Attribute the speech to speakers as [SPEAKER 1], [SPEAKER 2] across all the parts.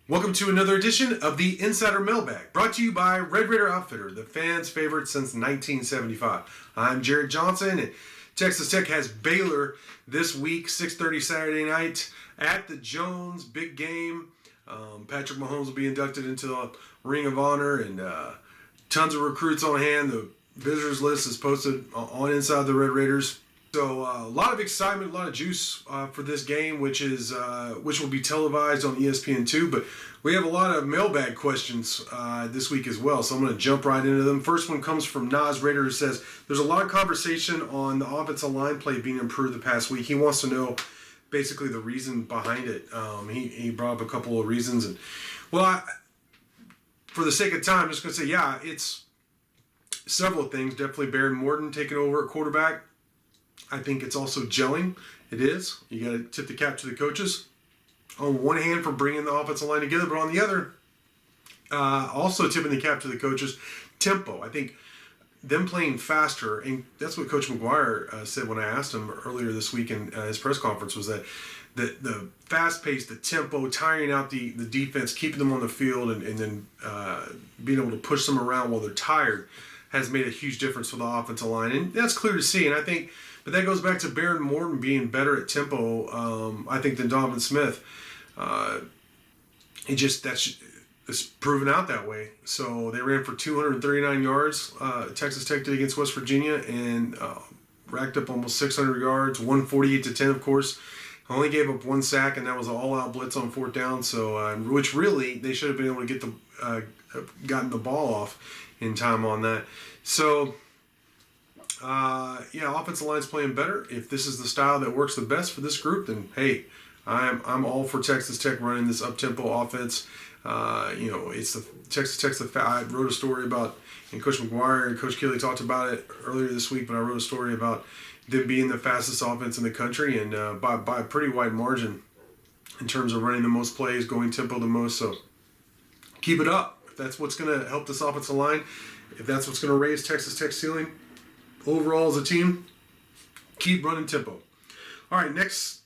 [SPEAKER 1] Welcome to another edition of the Insider Mailbag, brought to you by Red Raider Outfitter, the fans' favorite since 1975. I'm Jared Johnson, and Texas Tech has Baylor this week, 6:30 Saturday night at the Jones. Big game. Patrick Mahomes will be inducted into the Ring of Honor, and tons of recruits on hand. The visitors list is posted on Inside the Red Raiders. So a lot of excitement, a lot of juice for this game, which will be televised on ESPN2. But we have a lot of mailbag questions this week as well, so I'm going to jump right into them. First one comes from Nas Raider, who says, there's a lot of conversation on the offensive line play being improved the past week. He wants to know basically the reason behind it. He brought up a couple of reasons. And for the sake of time, I'm just going to say, yeah, it's several things. Definitely Baron Morton taking over at quarterback. I think it's also gelling. It is. You got to tip the cap to the coaches. On one hand, for bringing the offensive line together, but on the other, also tipping the cap to the coaches. Tempo. I think them playing faster, and that's what Coach McGuire said when I asked him earlier this week in his press conference, was that the fast pace, the tempo, tiring out the defense, keeping them on the field, and then being able to push them around while they're tired has made a huge difference for the offensive line. And that's clear to see. And I think, but that goes back to Baron Morton being better at tempo, I think, than Donovan Smith. It's proven out that way. So they ran for 239 yards. Texas Tech did against West Virginia, and racked up almost 600 yards, 148-10, of course. Only gave up one sack, and that was an all-out blitz on fourth down. So, which really they should have been able to get gotten the ball off in time on that. So, offensive line's playing better. If this is the style that works the best for this group, then hey, I'm all for Texas Tech running this up-tempo offense. It's the Texas Tech's I wrote a story about, and Coach McGuire and Coach Keeley talked about it earlier this week, but I wrote a story about them being the fastest offense in the country, and by a pretty wide margin in terms of running the most plays, going tempo the most. So keep it up. If that's what's going to help this offensive line, if that's what's going to raise Texas Tech's ceiling overall as a team, keep running tempo. All right, next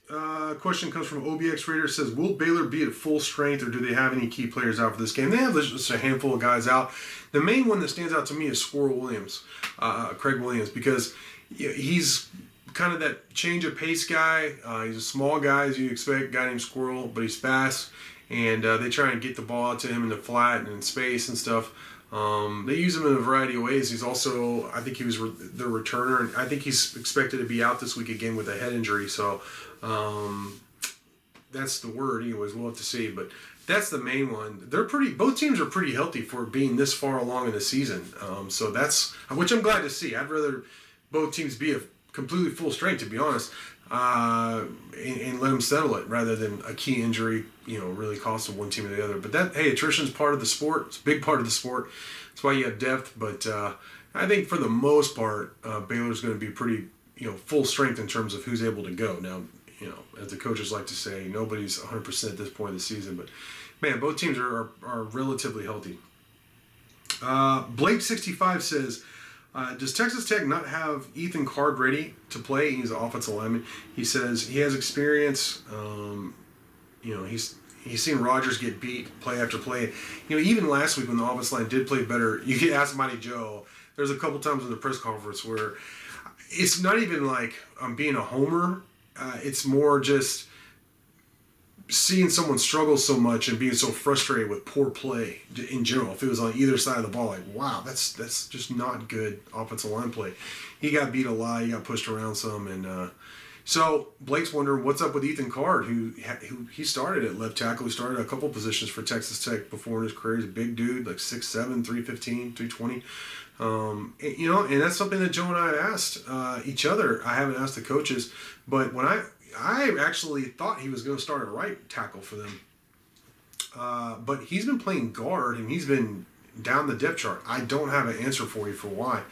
[SPEAKER 1] question comes from OBX Raider. It says, will Baylor be at full strength, or do they have any key players out for this game? They have just a handful of guys out. The main one that stands out to me is Squirrel Williams, Craig Williams, because he's kind of that change of pace guy. He's a small guy, as you expect, a guy named Squirrel, but he's fast, and they try and get the ball out to him in the flat and in space and stuff. They use him in a variety of ways. He's also, I think he was the returner, and I think he's expected to be out this week again with a head injury. So that's the word. Anyways, we'll have to see. But that's the main one. Both teams are pretty healthy for being this far along in the season. So that's, which I'm glad to see. I'd rather both teams be at completely full strength, to be honest, and let them settle it rather than a key injury, really costing one team or the other. But attrition's part of the sport. It's a big part of the sport. That's why you have depth. But I think for the most part, Baylor's going to be pretty, full strength in terms of who's able to go. Now, as the coaches like to say, nobody's 100% at this point of the season. But, man, both teams are relatively healthy. Blake65 says, does Texas Tech not have Ethan Carr ready to play? He's an offensive lineman. He says he has experience. He's seen Rodgers get beat play after play. Even last week when the offensive line did play better, you could ask Mighty Joe. There's a couple times in the press conference where it's not even like I'm being a homer. It's more just seeing someone struggle so much and being so frustrated with poor play in general. If it was on either side of the ball, like, wow, that's just not good offensive line play. He got beat a lot. He got pushed around some. And so Blake's wondering what's up with Ethan Carr, who he started at left tackle. He started a couple positions for Texas Tech before in his career. He's a big dude, like 6'7", 315, 320. And that's something that Joe and I have asked each other. I haven't asked the coaches, but when I actually thought he was going to start at right tackle for them. But he's been playing guard, and he's been down the depth chart. I don't have an answer for you for why.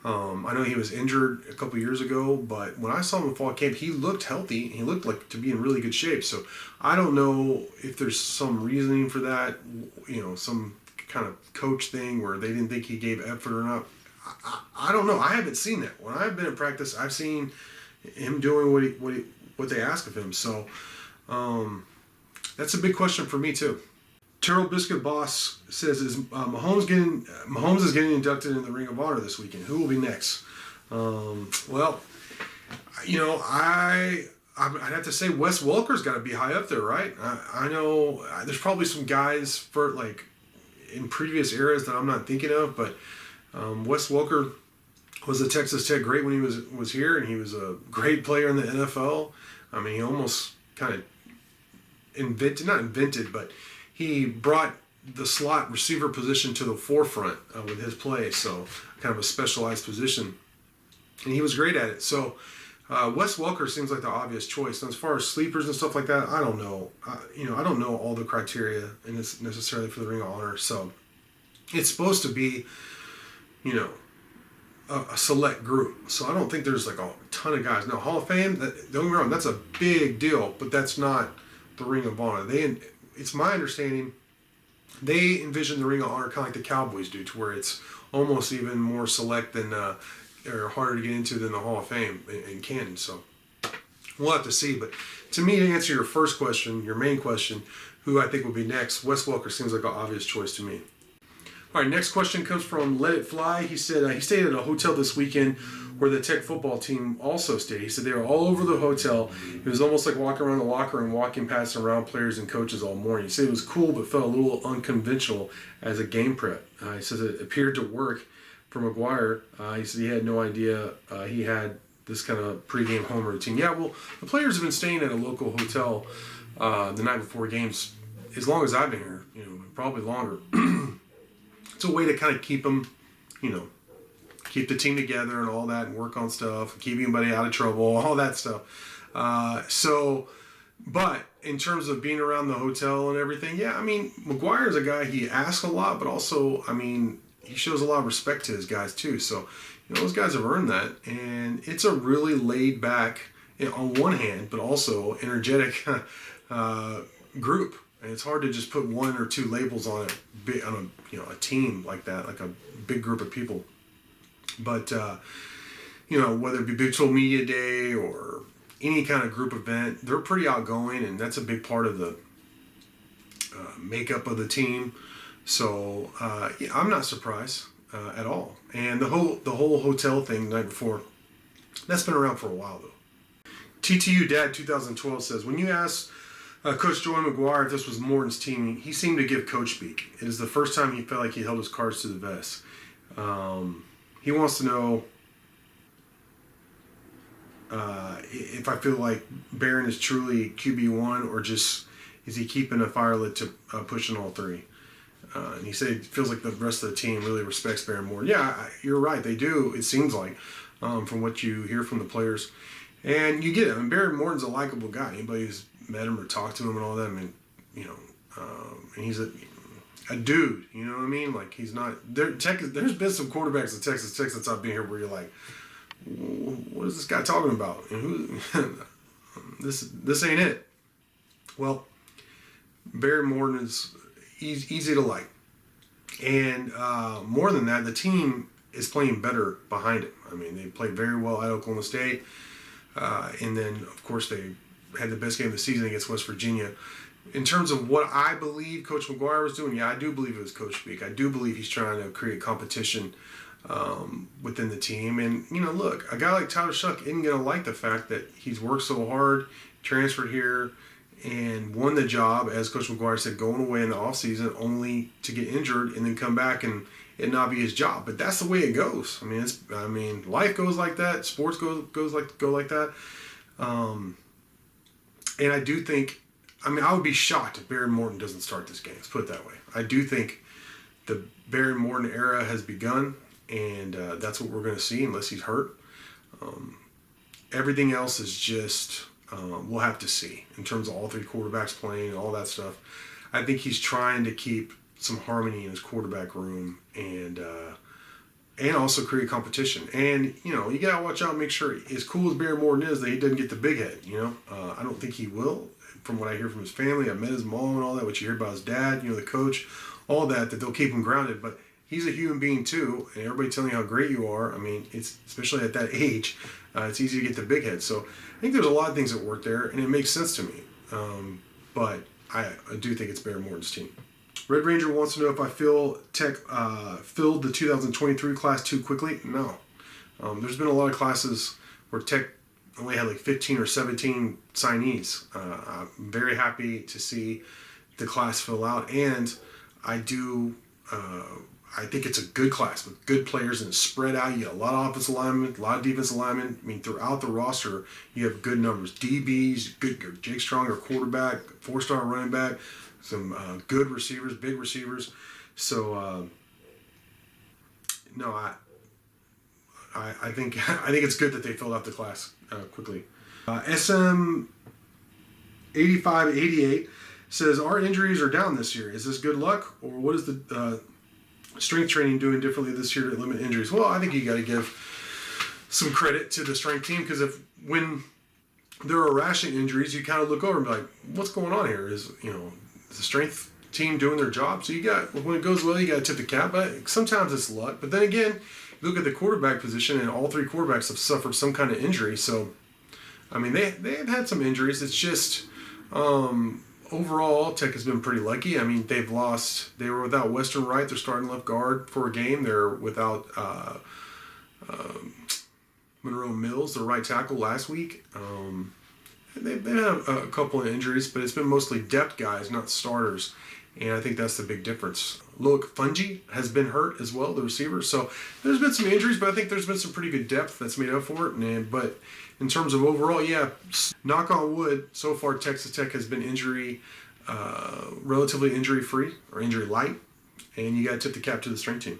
[SPEAKER 1] I know he was injured a couple years ago, but when I saw him in fall camp, he looked healthy. He looked like to be in really good shape. So I don't know if there's some reasoning for that, some kind of coach thing where they didn't think he gave effort or not. I don't know. I haven't seen that. When I've been in practice, I've seen him doing what they ask of him. So that's a big question for me too. Turtle Biscuit Boss says, Mahomes is getting inducted into the Ring of Honor this weekend. Who will be next? Well, I'd have to say Wes Welker's got to be high up there, right? I know there's probably some guys for like in previous eras that I'm not thinking of, but Wes Welker was a Texas Tech great when he was here, and he was a great player in the NFL. I mean, he almost kind of not invented, but he brought the slot receiver position to the forefront with his play, so kind of a specialized position, and he was great at it. So Wes Welker seems like the obvious choice. And as far as sleepers and stuff like that, I don't know. I don't know all the criteria and it's necessarily for the Ring of Honor. So it's supposed to be, a select group. So I don't think there's like a ton of guys. Now, Hall of Fame, don't get me wrong, that's a big deal, but that's not the Ring of Honor. It's my understanding, they envision the Ring of Honor kind of like the Cowboys do, to where it's almost even more select than or harder to get into than the Hall of Fame in Canton. So we'll have to see. But to me, to answer your first question, your main question, who I think will be next, Wes Welker seems like an obvious choice to me. All right, next question comes from Let It Fly. He said he stayed at a hotel this weekend where the Tech football team also stayed. He said they were all over the hotel. It was almost like walking around the locker room, walking past and around players and coaches all morning. He said it was cool but felt a little unconventional as a game prep. He says it appeared to work for McGuire. He said he had no idea he had this kind of pregame home routine. Yeah, well, the players have been staying at a local hotel the night before games as long as I've been here, probably longer. It's a way to kind of keep them, keep the team together and all that, and work on stuff, keep anybody out of trouble, all that stuff. But in terms of being around the hotel and everything, yeah, I mean, McGuire's a guy, he asks a lot, but also, I mean, he shows a lot of respect to his guys too. So, those guys have earned that. And it's a really laid back, on one hand, but also energetic group. And it's hard to just put one or two labels on a team like that, like a big group of people. But, whether it be Big 12 Media Day or any kind of group event, they're pretty outgoing, and that's a big part of the makeup of the team. So I'm not surprised at all. And the whole hotel thing the night before, that's been around for a while though. TTU Dad 2012 says, when you asked Coach Joey McGuire if this was Morton's team, he seemed to give coach speak. It is the first time he felt like he held his cards to the vest. He wants to know if I feel like Barron is truly QB1 or just is he keeping a fire lit to pushing all three. And he said it feels like the rest of the team really respects Barron Morton. Yeah, you're right. They do, it seems like, from what you hear from the players. And you get it. I mean, Barron Morton's a likable guy. Anybody who's met him or talked to him and all that, I mean, and he's a dude, you know what I mean? Like, he's not... There's been some quarterbacks in Texas Tech since I've been here where you're like, what is this guy talking about? And who... this ain't it. Well, Barry Morton is easy to like. And more than that, the team is playing better behind him. I mean, they played very well at Oklahoma State. And then, of course, they had the best game of the season against West Virginia. In terms of what I believe Coach McGuire was doing, yeah, I do believe it was coach speak. I do believe he's trying to create competition within the team. And, look, a guy like Tyler Shuck isn't going to like the fact that he's worked so hard, transferred here, and won the job, as Coach McGuire said, going away in the offseason only to get injured and then come back and it not be his job. But that's the way it goes. I mean, life goes like that. Sports go like that. And I do think, I would be shocked if Barry Morton doesn't start this game. Let's put it that way. I do think the Barry Morton era has begun, and that's what we're going to see unless he's hurt. Everything else is just, we'll have to see in terms of all three quarterbacks playing and all that stuff. I think he's trying to keep some harmony in his quarterback room and also create competition. And, you got to watch out and make sure, as cool as Barry Morton is, that he doesn't get the big head, I don't think he will. From what I hear from his family, I met his mom and all that, what you hear about his dad, the coach, all that they'll keep him grounded. But he's a human being too, and everybody telling you how great you are. I mean, it's especially at that age, it's easy to get the big head. So I think there's a lot of things that work there, and it makes sense to me. But I do think it's Barry Morton's team. Red Ranger wants to know if I feel Tech filled the 2023 class too quickly. No. There's been a lot of classes where Tech only had like 15 or 17 signees. I'm very happy to see the class fill out, and I do. I think it's a good class with good players and spread out. You got a lot of offensive linemen, a lot of defensive linemen. I mean, throughout the roster, you have good numbers. DBs, good. Jake Strong, our quarterback, 4-star running back, some good receivers, big receivers. So, no, I think it's good that they filled out the class quickly. SM 8588 says our injuries are down this year. Is this good luck, or what is the strength training doing differently this year to limit injuries? Well, I think you got to give some credit to the strength team, because when there are rash injuries, you kind of look over and be like, what's going on here? Is the strength team doing their job? So when it goes well, you got to tip the cap. But sometimes it's luck. But then again, look at the quarterback position, and all three quarterbacks have suffered some kind of injury. So, I mean, they've had some injuries. It's just overall, Tech has been pretty lucky. I mean, they were without Western Wright, their starting left guard, for a game. They're without Monroe Mills, their right tackle, last week. They've had a couple of injuries, but it's been mostly depth guys, not starters. And I think that's the big difference. Look, Fungi has been hurt as well, the receiver. So there's been some injuries, but I think there's been some pretty good depth that's made up for it. But in terms of overall, yeah, knock on wood, so far Texas Tech has been relatively injury-free or injury light. And you got to tip the cap to the strength team.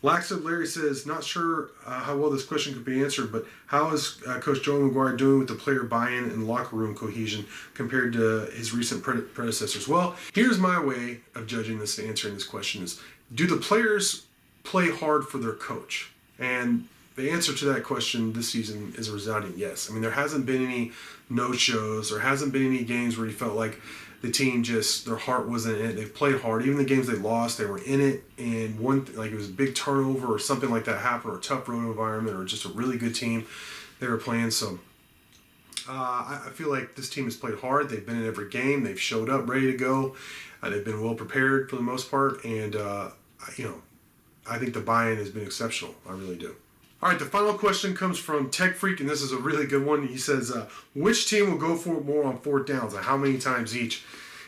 [SPEAKER 1] Laxo Larry says, not sure how well this question could be answered, but how is Coach Joey McGuire doing with the player buy-in and locker room cohesion compared to his recent predecessors? Well, here's my way of judging this and answering this question is, do the players play hard for their coach? And the answer to that question this season is a resounding yes. I mean, there hasn't been any no-shows. There hasn't been any games where you felt like the team their heart wasn't in it. They've played hard. Even the games they lost, they were in it. And it was a big turnover or something like that happened, or a tough road environment, or just a really good team they were playing. So I feel like this team has played hard. They've been in every game. They've showed up ready to go. They've been well prepared for the most part. And, I think the buy-in has been exceptional. I really do. All right, the final question comes from Tech Freak, and this is a really good one. He says, which team will go for it more on fourth downs, and how many times each?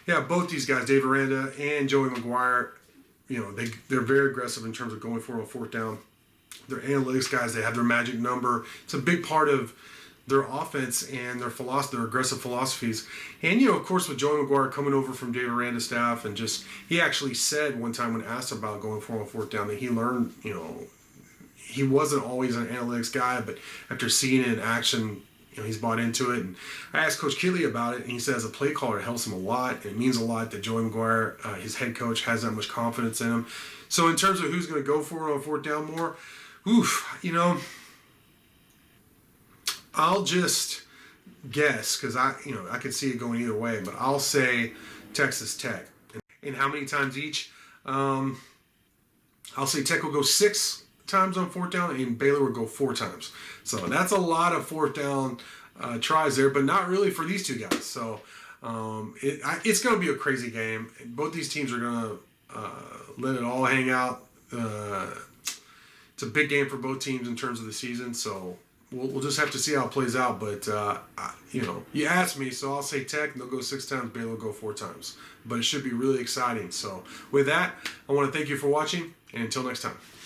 [SPEAKER 1] Yeah, both these guys, Dave Aranda and Joey McGuire, they're very aggressive in terms of going for it on fourth down. They're analytics guys. They have their magic number. It's a big part of their offense and their aggressive philosophies. And, of course, with Joey McGuire coming over from Dave Aranda's staff, and he actually said one time when asked about going for it on fourth down that he learned, he wasn't always an analytics guy, but after seeing it in action, he's bought into it. And I asked Coach Keeley about it, and he said as a play caller, it helps him a lot. And it means a lot that Joey McGuire, his head coach, has that much confidence in him. So in terms of who's going to go for it on fourth down more, I'll just guess, because I could see it going either way, but I'll say Texas Tech. And how many times each? I'll say Tech will go 6 times on fourth down, and Baylor will go 4 times. So that's a lot of fourth down tries there, but not really for these two guys. So it's going to be a crazy game. Both these teams are going to let it all hang out. It's a big game for both teams in terms of the season, so we'll just have to see how it plays out. But you asked me, so I'll say Tech, and they'll go 6 times. Baylor will go 4 times. But it should be really exciting. So with that, I want to thank you for watching, and until next time.